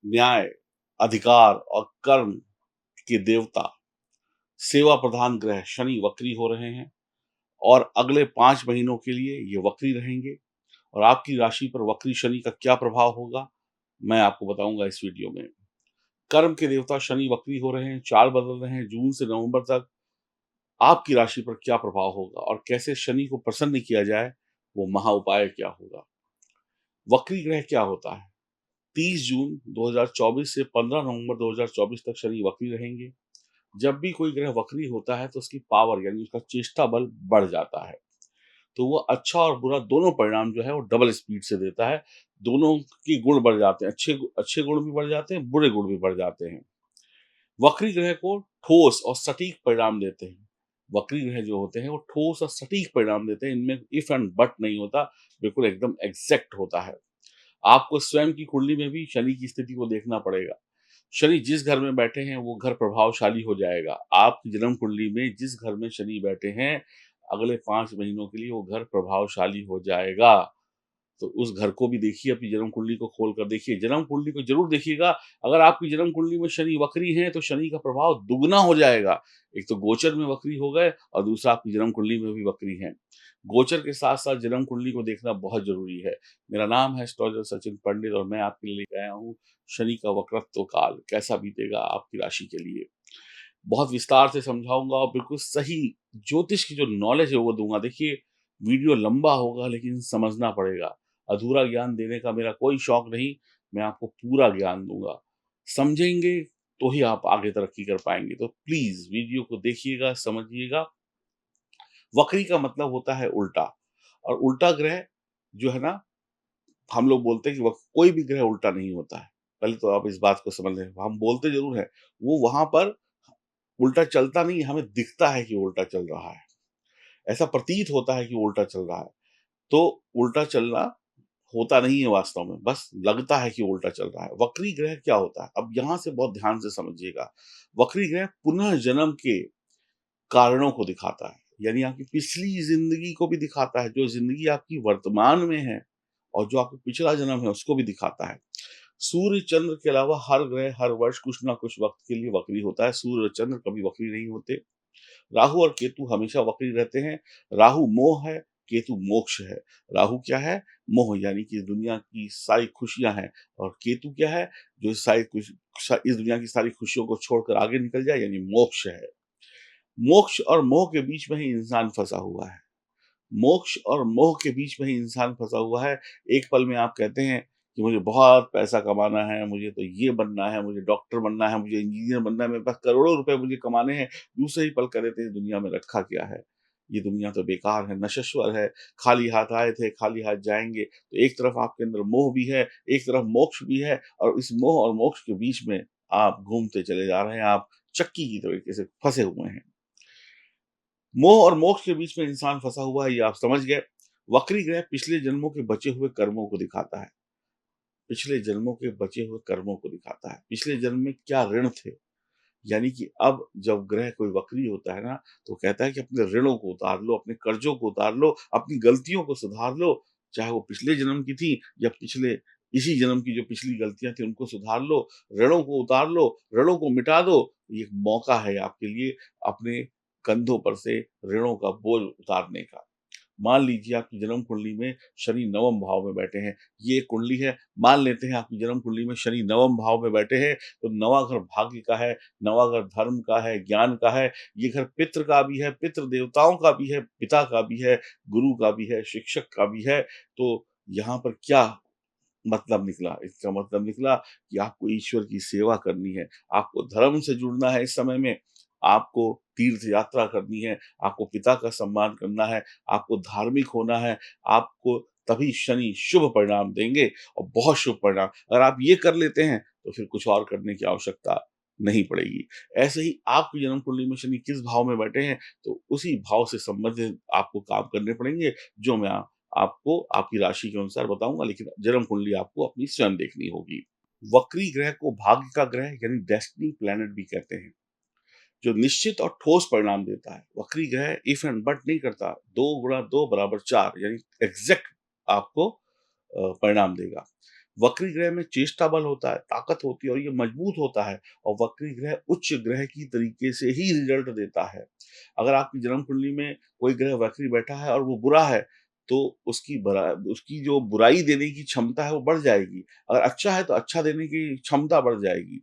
न्याय, अधिकार और कर्म के देवता, सेवा प्रधान ग्रह शनि वक्री हो रहे हैं और अगले 5 महीनों के लिए ये वक्री रहेंगे। और आपकी राशि पर वक्री शनि का क्या प्रभाव होगा, मैं आपको बताऊँगा इस वीडियो में। कर्म के देवता शनि वक्री हो रहे हैं, चाल बदल रहे हैं, जून से नवंबर तक आपकी राशि पर क्या प्रभाव होगा और कैसे शनि को प्रसन्न किया जाए, वो महा उपाय क्या होगा। वक्री ग्रह क्या होता है? 30 जून 2024 से 15 नवंबर 2024 तक शनि वक्री रहेंगे। जब भी कोई ग्रह वक्री होता है तो उसकी पावर यानी उसका चेष्टा बल बढ़ जाता है। तो वो अच्छा और बुरा दोनों परिणाम जो है वो डबल स्पीड से देता है। दोनों के गुण बढ़ जाते हैं, अच्छे गुण भी बढ़ जाते हैं, बुरे गुण भी बढ़ जाते हैं। वक्री ग्रह को ठोस और सटीक परिणाम देते हैं। वक्री ग्रह जो होते हैं वो ठोस और सटीक परिणाम देते हैं, इनमें इफ एंड बट नहीं होता, बिल्कुल एकदम एग्ज़ैक्ट होता है। आपको स्वयं की कुंडली में भी शनि की स्थिति को देखना पड़ेगा। शनि जिस घर में बैठे हैं वो घर प्रभावशाली हो जाएगा। आपकी जन्म कुंडली में जिस घर में शनि बैठे हैं, अगले 5 महीनों के लिए वो घर प्रभावशाली हो जाएगा। तो उस घर को भी देखिए, अपनी जन्म कुंडली को खोल कर देखिए। जन्म कुंडली को ज़रूर देखिएगा, अगर आपकी जन्म कुंडली में शनि वक्री हैं, तो शनि का प्रभाव दुगना हो जाएगा। एक तो गोचर में वक्री हो गए और दूसरा आपकी जन्म कुंडली में भी वक्री हैं। गोचर के साथ-साथ जन्म कुंडली को देखना बहुत ज़रूरी है। मेरा नाम है एस्ट्रोलॉजर सचिन पंडित और मैं आपके लिए लेके आया हूँ शनि का वक्रत्व काल, कैसा बीतेगा आपकी राशि के लिए। बहुत विस्तार से समझाऊँगा और बिल्कुल सही ज्योतिष की जो नॉलेज है वो दूँगा। देखिए, वीडियो लंबा होगा लेकिन समझना पड़ेगा। अधूरा ज्ञान देने का मेरा कोई शौक नहीं, मैं आपको पूरा ज्ञान दूँगा। समझेंगे तो ही आप आगे तरक्की कर पाएँगे। तो प्लीज़ वीडियो को देखिएगा, समझिएगा। वक्री का मतलब होता है उल्टा और उल्टा ग्रह जो है ना, हम लोग बोलते हैं कि वक कोई भी ग्रह उल्टा नहीं होता है। पहले तो आप इस बात को समझ लें। हम बोलते ज़रूर हैं, वो वहाँ पर उल्टा चलता नहीं है, हमें दिखता है कि वो उल्टा चल रहा है। ऐसा प्रतीत होता है कि वो उल्टा चल रहा है। तो उल्टा चलना होता नहीं है वास्तव में, बस लगता है कि वो उल्टा चल रहा है। वक्री ग्रह क्या होता है? अब यहाँ से बहुत ध्यान से समझिएगा। वक्री ग्रह पुनः जन्म के कारणों को दिखाता है, यानी आपकी पिछली ज़िंदगी को भी दिखाता है, जो ज़िंदगी आपकी वर्तमान में है और जो आपका पिछला जन्म है, उसको भी दिखाता है। सूर्य, चंद्र के अलावा हर ग्रह हर वर्ष कुछ ना कुछ वक़्त के लिए वक्री होता है। सूर्य और चंद्र कभी वक्री नहीं होते। राहु और केतु हमेशा वक्री रहते हैं। राहु मोह है, केतु मोक्ष है। राहु क्या है? मोह यानी कि दुनिया की सारी खुशियाँ हैं और केतु क्या है? जो इस दुनिया की सारी खुशियों को छोड़कर आगे निकल जाए यानी मोक्ष है। मोक्ष और मोह के बीच में ही इंसान फँसा हुआ है। मोक्ष और मोह के बीच में ही इंसान फँसा हुआ है। एक पल में आप कहते हैं कि मुझे बहुत पैसा कमाना है, मुझे तो ये बनना है, मुझे डॉक्टर बनना है, मुझे इंजीनियर बनना है, मेरे पास करोड़ों रुपए मुझे कमाने हैं। दूसरे ही पल कह देते हैं दुनिया में रखा क्या है? ये दुनिया तो बेकार है, नश्वर है, खाली हाथ आए थे, खाली हाथ जाएँगे। तो एक तरफ आपके अंदर मोह भी है, एक तरफ मोक्ष भी है और इस मोह और मोक्ष के बीच में आप घूमते चले जा रहे हैं, आप चक्की की तरीके से फँसे हुए हैं। मोह और मोक्ष के बीच में इंसान फँसा हुआ है, ये आप समझ गए। वक्री ग्रह पिछले जन्मों के बचे हुए कर्मों को दिखाता है। पिछले जन्मों के बचे हुए कर्मों को दिखाता है। पिछले जन्म में क्या ऋण थे? यानी कि अब जब ग्रह कोई वक्री होता है ना, तो कहता है कि अपने ऋणों को उतार लो, अपने कर्ज़ों को उतार लो, अपनी गलतियों को सुधार लो, चाहे वो पिछले जन्म की थी या इसी जन्म की जो पिछली गलतियाँ थी उनको सुधार लो, ऋणों को उतार लो, ऋणों को मिटा दो। ये एक मौका है आपके लिए अपने कंधों पर से ऋणों का बोझ उतारने का। मान लीजिए आपकी जन्म कुंडली में शनि नवम भाव में बैठे हैं। ये एक कुंडली है, मान लेते हैं आपकी जन्म कुंडली में शनि नवम भाव में बैठे हैं, तो नवां घर भाग्य का है, नवां घर धर्म का है, ज्ञान का है। ये घर पितृ का भी है, पितृ देवताओं का भी है, पिता का भी है, गुरु का भी है, शिक्षक का भी है। तो यहाँ पर क्या मतलब निकला? इसका मतलब निकला कि आपको ईश्वर की सेवा करनी है, आपको धर्म से जुड़ना है इस समय में, आपको तीर्थ यात्रा करनी है, आपको पिता का सम्मान करना है, आपको धार्मिक होना है, आपको तभी शनि शुभ परिणाम देंगे और बहुत शुभ परिणाम। अगर आप ये कर लेते हैं, तो फिर कुछ और करने की आवश्यकता नहीं पड़ेगी। ऐसे ही आपकी जन्म कुंडली में शनि किस भाव में बैठे हैं, तो उसी भाव से संबंधित आपको काम करने पड़ेंगे, जो मैं आपको आपकी राशि के अनुसार बताऊँगा, लेकिन जन्म कुंडली आपको अपनी स्वयं देखनी होगी। वक्री ग्रह को भाग्य का ग्रह यानी डेस्टिनी प्लैनेट भी कहते हैं, जो निश्चित और ठोस परिणाम देता है। वक्री ग्रह इफ एंड बट नहीं करता, 2 गुणा 2 बराबर 4 यानी एग्ज़ैक्ट आपको परिणाम देगा। वक्री ग्रह में चेष्टा बल होता है, ताकत होती है और ये मजबूत होता है और वक्री ग्रह उच्च ग्रह की तरीके से ही रिजल्ट देता है। अगर आपकी जन्म कुंडली में कोई ग्रह वक्री बैठा है और वो बुरा है, तो उसकी जो बुराई देने की क्षमता है वो बढ़ जाएगी। अगर अच्छा है तो अच्छा देने की क्षमता बढ़ जाएगी।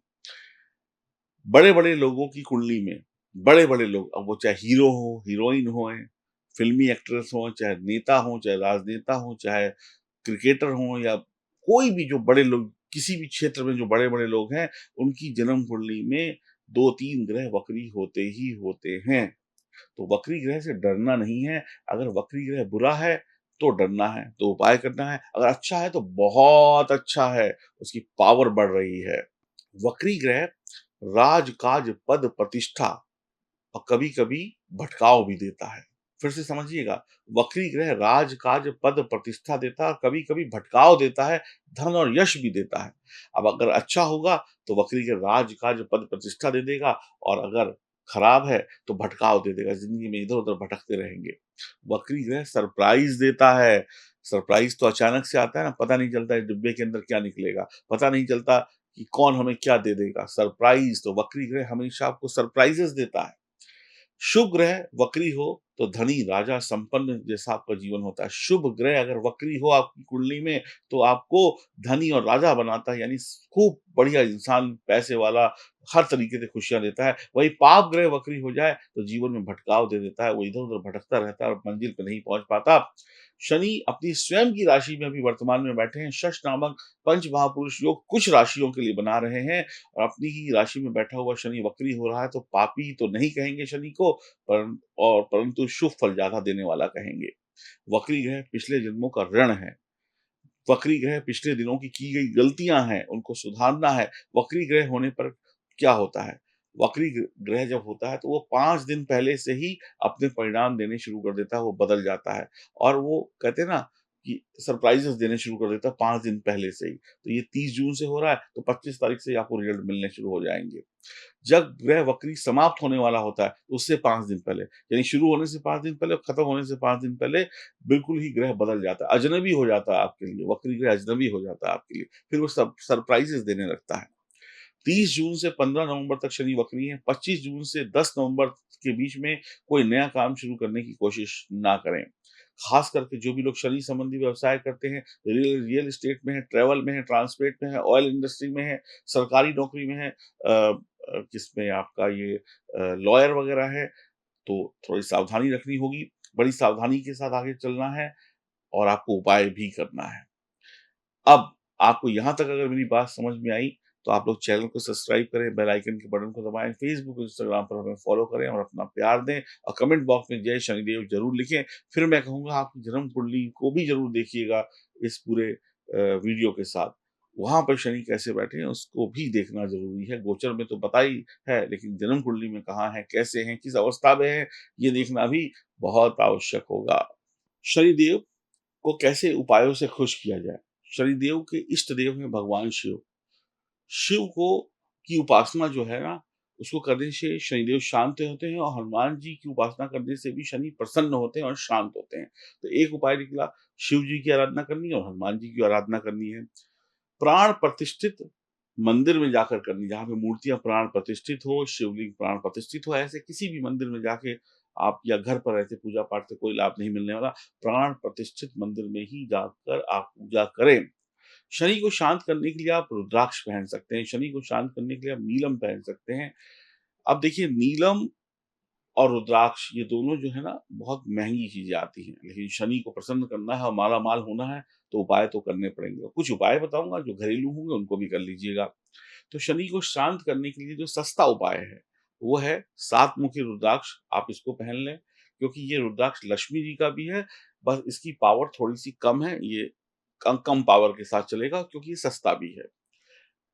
बड़े-बड़े लोगों की कुंडली में, बड़े-बड़े लोग, अब वो चाहे हीरो हों, हीरोइन हों, फ़िल्मी एक्ट्रेस हों, चाहे नेता हों, चाहे राजनेता हों, चाहे क्रिकेटर हों या कोई भी जो बड़े लोग किसी भी क्षेत्र में जो बड़े-बड़े लोग हैं, उनकी जन्म कुंडली में 2-3 ग्रह वक्री होते ही होते हैं। तो वक्री ग्रह से डरना नहीं है, अगर वक्री ग्रह बुरा है, तो डरना है, तो उपाय करना है, अगर अच्छा है तो बहुत अच्छा है, उसकी पावर बढ़ रही है। वक्री ग्रह राज-काज, पद, प्रतिष्ठा और कभी-कभी भटकाव भी देता है। फिर से समझिएगा, वक्री ग्रह राज-काज, पद, प्रतिष्ठा देता है और कभी-कभी भटकाव देता है, धन और यश भी देता है। अब अगर अच्छा होगा तो वक्री ग्रह राज-काज, पद, प्रतिष्ठा दे देगा और अगर खराब है तो भटकाव दे देगा, ज़िंदगी में इधर-उधर भटकते रहेंगे। वक्री ग्रह सरप्राइज़ देता है, सरप्राइज़ तो अचानक से आता है ना, पता नहीं चलता है डिब्बे के अंदर क्या निकलेगा, पता नहीं चलता कि कौन हमें क्या दे देगा, सरप्राइज़ तो वक्री ग्रह हमेशा आपको सरप्राइज़ेज़ देता है। शुभ ग्रह वक्री हो तो धनी, राजा, संपन्न जैसा आपका जीवन होता है। शुभ ग्रह अगर वक्री हो आपकी कुंडली में तो आपको धनी और राजा बनाता है, यानी खूब बढ़िया इंसान, पैसे वाला, हर तरीके से खुशियाँ देता है। वहीं पाप ग्रह वक्री हो जाए तो जीवन में भटकाव दे देता है, वो इधर-उधर भटकता रहता है और मंजिल पे नहीं पहुँच पाता। शनि अपनी स्वयं की राशि में अभी वर्तमान में बैठे हैं। शश नामक पंच महापुरुष योग कुछ राशियों के लिए बना रहे हैं और अपनी ही राशि में बैठा हुआ शनि वक्री हो रहा है, तो पापी तो नहीं कहेंगे शनि को, परंतु शुभ फल ज़्यादा देने वाला कहेंगे। वक्री ग्रह पिछले जन्मों का ऋण है। वक्री ग्रह पिछले दिनों की गई गलतियाँ हैं, उनको सुधारना है। वक्री ग्रह होने पर क्या होता है? वक्री ग्रह जब होता है तो वो 5 दिन पहले से ही अपने परिणाम देने शुरू कर देता है, वो बदल जाता है और वो कहते हैं ना कि सरप्राइज़ेज़ देने शुरू कर देता है 5 दिन पहले से ही। तो ये 30 जून से हो रहा है, तो 25 तारीख से ही आपको रिज़ल्ट मिलने शुरू हो जाएँगे। जब ग्रह वक्री समाप्त होने वाला होता है, उससे 5 दिन पहले, यानी शुरू होने से 5 दिन पहले और खत्म होने से 5 दिन पहले बिल्कुल ही ग्रह बदल जाता है, अजनबी हो जाता है आपके लिए, वक्री ग्रह अजनबी हो जाता है आपके लिए, फिर वो सब सरप्राइज़ेज़ देने लगता है। 30 जून से 15 नवंबर तक शनि वक्री है, 25 जून से 10 नवंबर के बीच में कोई नया काम शुरू करने की कोशिश ना करें। खास करके जो भी लोग शनि संबंधी व्यवसाय करते हैं, रियल रियल एस्टेट में है, ट्रैवल में है, ट्रांसपोर्ट में है, ऑयल इंडस्ट्री में है, सरकारी नौकरी में है, किसमें आपका ये लॉयर वगैरह है, तो थोड़ी सावधानी रखनी होगी, बड़ी सावधानी के साथ आगे चलना है और आपको उपाय भी करना है। अब आपको यहाँ तक अगर मेरी बात समझ में आई, तो आप लोग चैनल को सब्सक्राइब करें, बेल आइकन के बटन को दबाएँ, फ़ेसबुक, इंस्टाग्राम पर हमें फ़ॉलो करें और अपना प्यार दें और कमेंट बॉक्स में जय शनिदेव ज़रूर लिखें। फिर मैं कहूँगा आपकी जन्म कुंडली को भी ज़रूर देखिएगा इस पूरे वीडियो के साथ। वहाँ पर शनि कैसे बैठे हैं उसको भी देखना ज़रूरी है। गोचर में तो पता ही है, लेकिन जन्म कुंडली में कहाँ हैं, कैसे हैं, किस अवस्था में हैं, ये देखना भी बहुत आवश्यक होगा। शनिदेव को कैसे उपायों से खुश किया जाए? शनिदेव के इष्ट देव हैं भगवान शिव। शिव को की उपासना जो है ना, उसको करने से शनिदेव शांत होते हैं और हनुमान जी की उपासना करने से भी शनि प्रसन्न होते हैं और शांत होते हैं। तो एक उपाय निकला, शिव जी की आराधना करनी है और हनुमान जी की आराधना करनी है। प्राण प्रतिष्ठित मंदिर में जाकर करनी, जहाँ पे मूर्तियाँ प्राण प्रतिष्ठित हो, शिवलिंग प्राण प्रतिष्ठित हो, ऐसे किसी भी मंदिर में जाके आप या घर पर ऐसे पूजा-पाठ से कोई लाभ नहीं मिलने वाला। प्राण प्रतिष्ठित मंदिर में ही जाकर आप पूजा करें। शनि को शांत करने के लिए आप रुद्राक्ष पहन सकते हैं, शनि को शांत करने के लिए आप नीलम पहन सकते हैं। अब देखिए नीलम और रुद्राक्ष ये दोनों जो है ना बहुत महँगी चीज़ें आती हैं, लेकिन शनि को प्रसन्न करना है और माला-माल होना है तो उपाय तो करने पड़ेंगे। कुछ उपाय बताऊँगा जो घरेलू होंगे उनको भी कर लीजिएगा। तो शनि को शांत करने के लिए जो सस्ता उपाय है, वो है 7 मुखी रुद्राक्ष, आप इसको पहन लें, क्योंकि ये रुद्राक्ष लक्ष्मी जी का भी है, बस इसकी पावर थोड़ी-सी कम है, ये कम कम पावर के साथ चलेगा क्योंकि ये सस्ता भी है।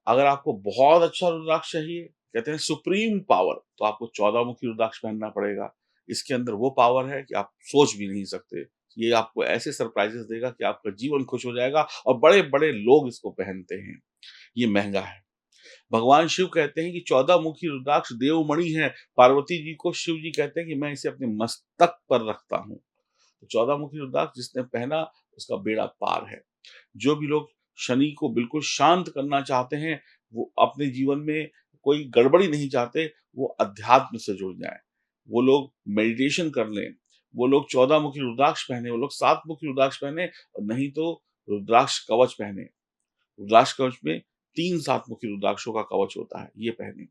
अगर आपको बहुत अच्छा रुद्राक्ष चाहिए, कहते हैं सुप्रीम पावर, तो आपको 14 मुखी रुद्राक्ष पहनना पड़ेगा। इसके अंदर वो पावर है कि आप सोच भी नहीं सकते। ये आपको ऐसे सरप्राइज़ेज़ देगा कि आपका जीवन खुश हो जाएगा और बड़े-बड़े लोग इसको पहनते हैं। ये महँगा है। भगवान शिव कहते हैं कि 14 मुखी रुद्राक्ष देवमणि है। पार्वती जी को शिव जी कहते हैं कि मैं इसे अपने मस्तक पर रखता हूँ। तो 14 मुखी रुद्राक्ष जिसने पहना उसका बेड़ा पार है। जो भी लोग शनि को बिल्कुल शांत करना चाहते हैं, वो अपने जीवन में कोई गड़बड़ी नहीं चाहते, वो अध्यात्म से जुड़ जाएँ। वो लोग मेडिटेशन कर लें, वो लोग 14 मुखी रुद्राक्ष पहने, वो लोग 7 मुखी रुद्राक्ष पहने और नहीं तो रुद्राक्ष कवच पहने। रुद्राक्ष कवच में 3 7 मुखी रुद्राक्षों का कवच होता है, ये पहने।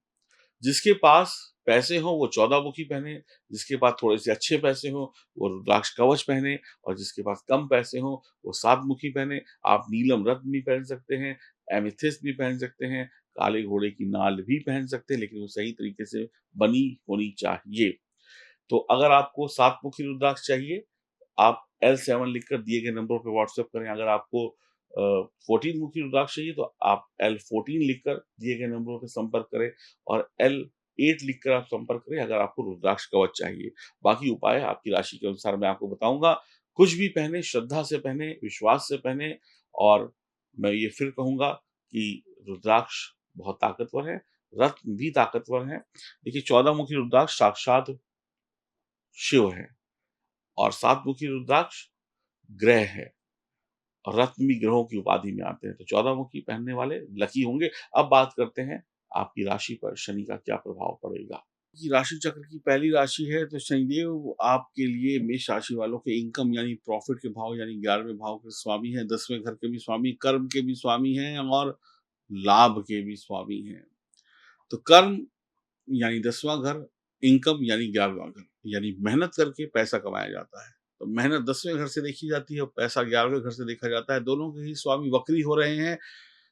जिसके पास पैसे हों वो 14 मुखी पहने, जिसके पास थोड़े-से अच्छे पैसे हों वो रुद्राक्ष कवच पहने और जिसके पास कम पैसे हों वो 7 मुखी पहने। आप नीलम रत्न भी पहन सकते हैं, एमेथिस्ट भी पहन सकते हैं, काले घोड़े की नाल भी पहन सकते हैं, लेकिन वो सही तरीके से बनी होनी चाहिए। तो अगर आपको 7 मुखी रुद्राक्ष चाहिए, आप L7 लिखकर दिए गए नंबरों पे व्हाट्सएप करें। अगर आपको 14 मुखी रुद्राक्ष चाहिए तो आप L14 लिखकर दिए गए नंबरों पे संपर्क करें और L8 लिखकर आप संपर्क करें अगर आपको रुद्राक्ष कवच चाहिए। बाकी उपाय आपकी राशि के अनुसार मैं आपको बताऊँगा। कुछ भी पहने, श्रद्धा से पहने, विश्वास से पहने और मैं ये फिर कहूँगा कि रुद्राक्ष बहुत ताकतवर है, रत्न भी ताकतवर हैं। देखिए 14 मुखी रुद्राक्ष साक्षात शिव है और 7 मुखी रुद्राक्ष ग्रह है और रत्न भी ग्रहों की उपाधि में आते हैं। तो 14 मुखी पहनने वाले लकी होंगे। अब बात करते हैं आपकी राशि पर शनि का क्या प्रभाव पड़ेगा। ये राशि चक्र की पहली राशि है तो शनिदेव आपके लिए मेष राशि वालों के इनकम यानी प्रॉफिट के भाव यानी 11वें भाव के स्वामी हैं, 10वें घर के भी स्वामी, कर्म के भी स्वामी हैं और लाभ के भी स्वामी हैं। तो कर्म यानी 10वां घर, इनकम यानी 11वां घर, यानी मेहनत करके पैसा कमाया जाता है। तो मेहनत 10वें घर से देखी जाती है और पैसा 11वें घर से देखा जाता है। दोनों के ही स्वामी वक्री हो रहे हैं,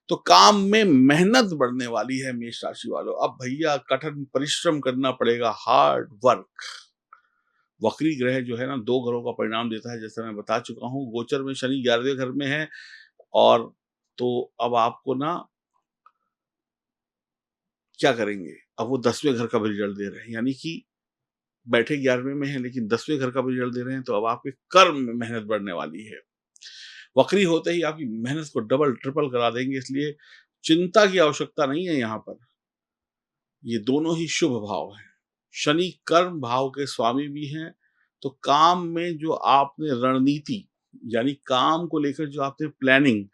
तो काम में मेहनत बढ़ने वाली है मेष राशि वालों। अब भैया कठिन परिश्रम करना पड़ेगा, हार्ड वर्क। वक्री ग्रह जो है ना 2 घरों का परिणाम देता है, जैसा मैं बता चुका हूँ। गोचर में शनि 11वें घर में है और तो अब आपको ना क्या करेंगे? अब वो 10वें घर का भी रिजल्ट दे रहे हैं, यानी कि बैठे 11वें में हैं लेकिन 10वें घर का भी रिजल्ट दे रहे हैं, तो अब आपके कर्म में मेहनत बढ़ने वाली है। वक्री होते ही आपकी मेहनत को डबल ट्रिपल करा देंगे, इसलिए चिंता की आवश्यकता नहीं है यहाँ पर। ये दोनों ही शुभ भाव हैं। शनि कर्म भाव के स्वामी भी हैं, तो काम में जो आपने रणनीति यानी काम को लेकर जो आपने प्लानिंग,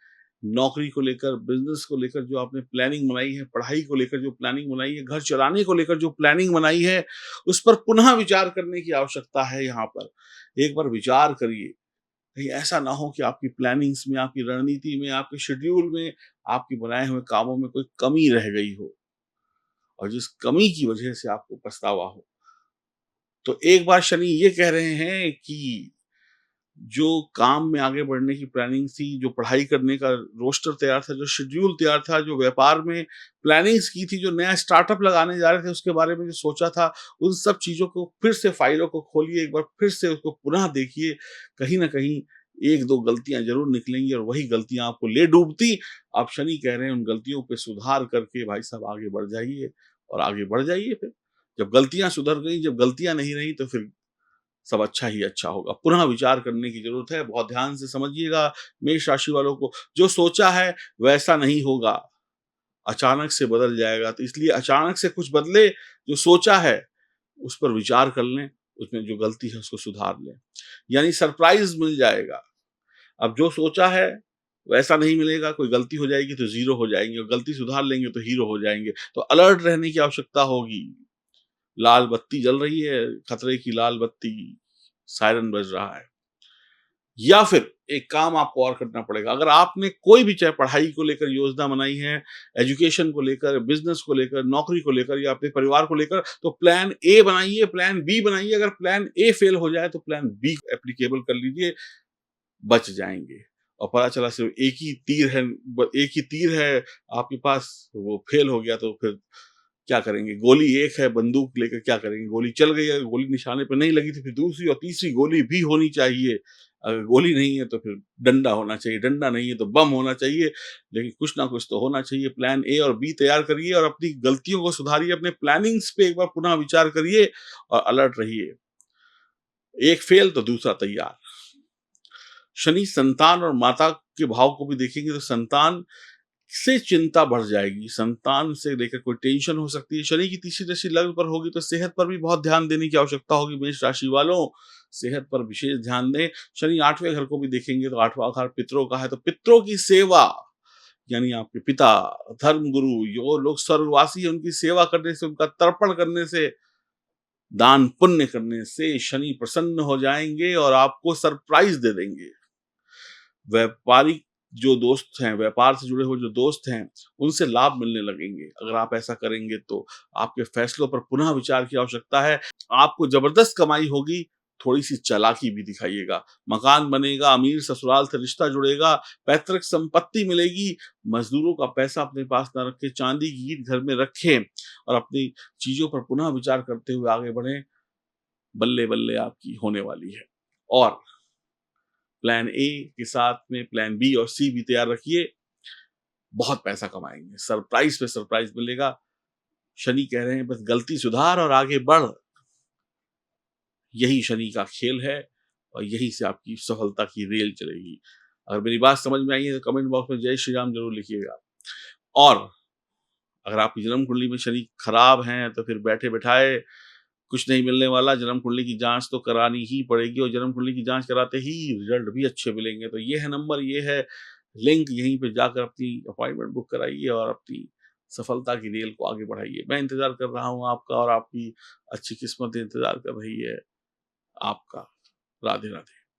नौकरी को लेकर, बिज़नेस को लेकर जो आपने प्लानिंग बनाई है, पढ़ाई को लेकर जो प्लानिंग बनाई है, घर चलाने को लेकर जो प्लानिंग बनाई है, उस पर पुनः विचार करने की आवश्यकता है यहाँ पर। एक बार विचार करिए, कहीं ऐसा ना हो कि आपकी प्लानिंग्स में, आपकी रणनीति में, आपके शेड्यूल में, आपके बनाए हुए कामों में कोई कमी रह गई हो और जिस कमी की वजह से आपको पछतावा हो। तो एक बार शनि ये कह रहे हैं कि जो काम में आगे बढ़ने की प्लानिंग थी, जो पढ़ाई करने का रोस्टर तैयार था, जो शेड्यूल तैयार था, जो व्यापार में प्लानिंग्स की थी, जो नया स्टार्टअप लगाने जा रहे थे, उसके बारे में जो सोचा था, उन सब चीज़ों को फिर से फाइलों को खोलिए, एक बार फिर से उसको पुनः देखिए। कहीं न कहीं 1-2 गलतियाँ ज़रूर निकलेंगी और वही गलतियाँ आपको ले डूबती। अब शनि कह रहे हैं उन गलतियों पे सुधार करके भाई साहब आगे बढ़ जाइए और आगे बढ़ जाइए फिर। जब गलतियाँ सुधर गई, जब गलतियाँ नहीं रही तो फिर सब अच्छा ही अच्छा होगा। पुनः विचार करने की ज़रूरत है, बहुत ध्यान से समझिएगा मेष राशि वालों को। जो सोचा है वैसा नहीं होगा, अचानक से बदल जाएगा। तो इसलिए अचानक से कुछ बदले, जो सोचा है उस पर विचार कर लें, उसमें जो गलती है उसको सुधार लें। यानी सरप्राइज़ मिल जाएगा। अब जो सोचा है वैसा नहीं मिलेगा, कोई गलती हो जाएगी तो ज़ीरो हो जाएँगे और गलती सुधार लेंगे तो हीरो हो जाएँगे। तो अलर्ट रहने की आवश्यकता होगी। लाल बत्ती जल रही है, खतरे की लाल बत्ती, सायरन बज रहा है। या फिर एक काम आपको और करना पड़ेगा। अगर आपने कोई भी चाहे पढ़ाई को लेकर योजना बनाई है, एजुकेशन को लेकर, बिज़नेस को लेकर, नौकरी को लेकर या अपने परिवार को लेकर, तो प्लान ए बनाइए, प्लान बी बनाइए। अगर प्लान ए फेल हो जाए तो प्लान बी एप्लीकेबल कर लीजिए, बच जाएँगे। और पता चला सिर्फ़ एक ही तीर है आपके पास, वो फेल हो गया तो फिर क्या करेंगे? गोली एक है, बंदूक लेकर क्या करेंगे? गोली चल गई है, गोली निशाने पे नहीं लगी तो फिर दूसरी और तीसरी गोली भी होनी चाहिए। अगर गोली नहीं है तो फिर डंडा होना चाहिए, डंडा नहीं है तो बम होना चाहिए, लेकिन कुछ ना कुछ तो होना चाहिए। प्लान ए और बी तैयार करिए और अपनी गलतियों को सुधारिए, अपने प्लानिंग्स पे एक बार पुनः विचार करिए और अलर्ट रहिए। एक फेल तो दूसरा तैयार। शनि संतान और माता के भाव को भी देखेंगे तो संतान से चिंता बढ़ जाएगी, संतान से लेकर कोई टेंशन हो सकती है। शनि की तीसरी दृष्टि लग्न पर होगी तो सेहत पर भी बहुत ध्यान देने की आवश्यकता होगी। मेष राशि वालों, सेहत पर विशेष ध्यान दें। शनि 8वें घर को भी देखेंगे तो 8वां घर पितरों का है, तो पितरों की सेवा यानी आपके पिता, धर्मगुरु, जो लोग स्वर्गवासी हैं, उनकी सेवा करने से, उनका तर्पण करने से, दान पुण्य करने से शनि प्रसन्न हो जाएँगे और आपको सरप्राइज़ दे देंगे। व्यापारिक जो दोस्त हैं, व्यापार से जुड़े हुए जो दोस्त हैं, उनसे लाभ मिलने लगेंगे। अगर आप ऐसा करेंगे तो आपके फैसलों पर पुनः विचार की आवश्यकता है। आपको ज़बरदस्त कमाई होगी, थोड़ी-सी चालाकी भी दिखाइएगा। मकान बनेगा, अमीर ससुराल से रिश्ता जुड़ेगा, पैतृक संपत्ति मिलेगी, मज़दूरों का पैसा अपने पास ना रखें, चांदी की ईंट घर में रखें और अपनी चीज़ों पर पुनः विचार करते हुए आगे बढ़ें। बल्ले-बल्ले आपकी होने वाली है। और प्लान ए के साथ में प्लान बी और सी भी तैयार रखिए, बहुत पैसा कमाएँगे, सरप्राइज़ पे सरप्राइज़ मिलेगा। शनि कह रहे हैं बस गलती सुधार और आगे बढ़, यही शनि का खेल है और यहीं से आपकी सफलता की रेल चलेगी। अगर मेरी बात समझ में आई है तो कमेंट बॉक्स में जय श्री राम ज़रूर लिखिएगा। और अगर आपकी जन्म कुंडली में शनि खराब हैं तो फिर बैठे-बैठाए कुछ नहीं मिलने वाला, जन्म कुंडली की जाँच तो करानी ही पड़ेगी और जन्म कुंडली की जाँच कराते ही रिज़ल्ट भी अच्छे मिलेंगे। तो ये है नंबर, ये है लिंक, यहीं पे जाकर अपनी अपॉइंटमेंट बुक कराइए और अपनी सफलता की रेल को आगे बढ़ाइए। मैं इंतज़ार कर रहा हूँ आपका और आपकी अच्छी किस्मत इंतज़ार कर रही है आपका। राधे, राधे।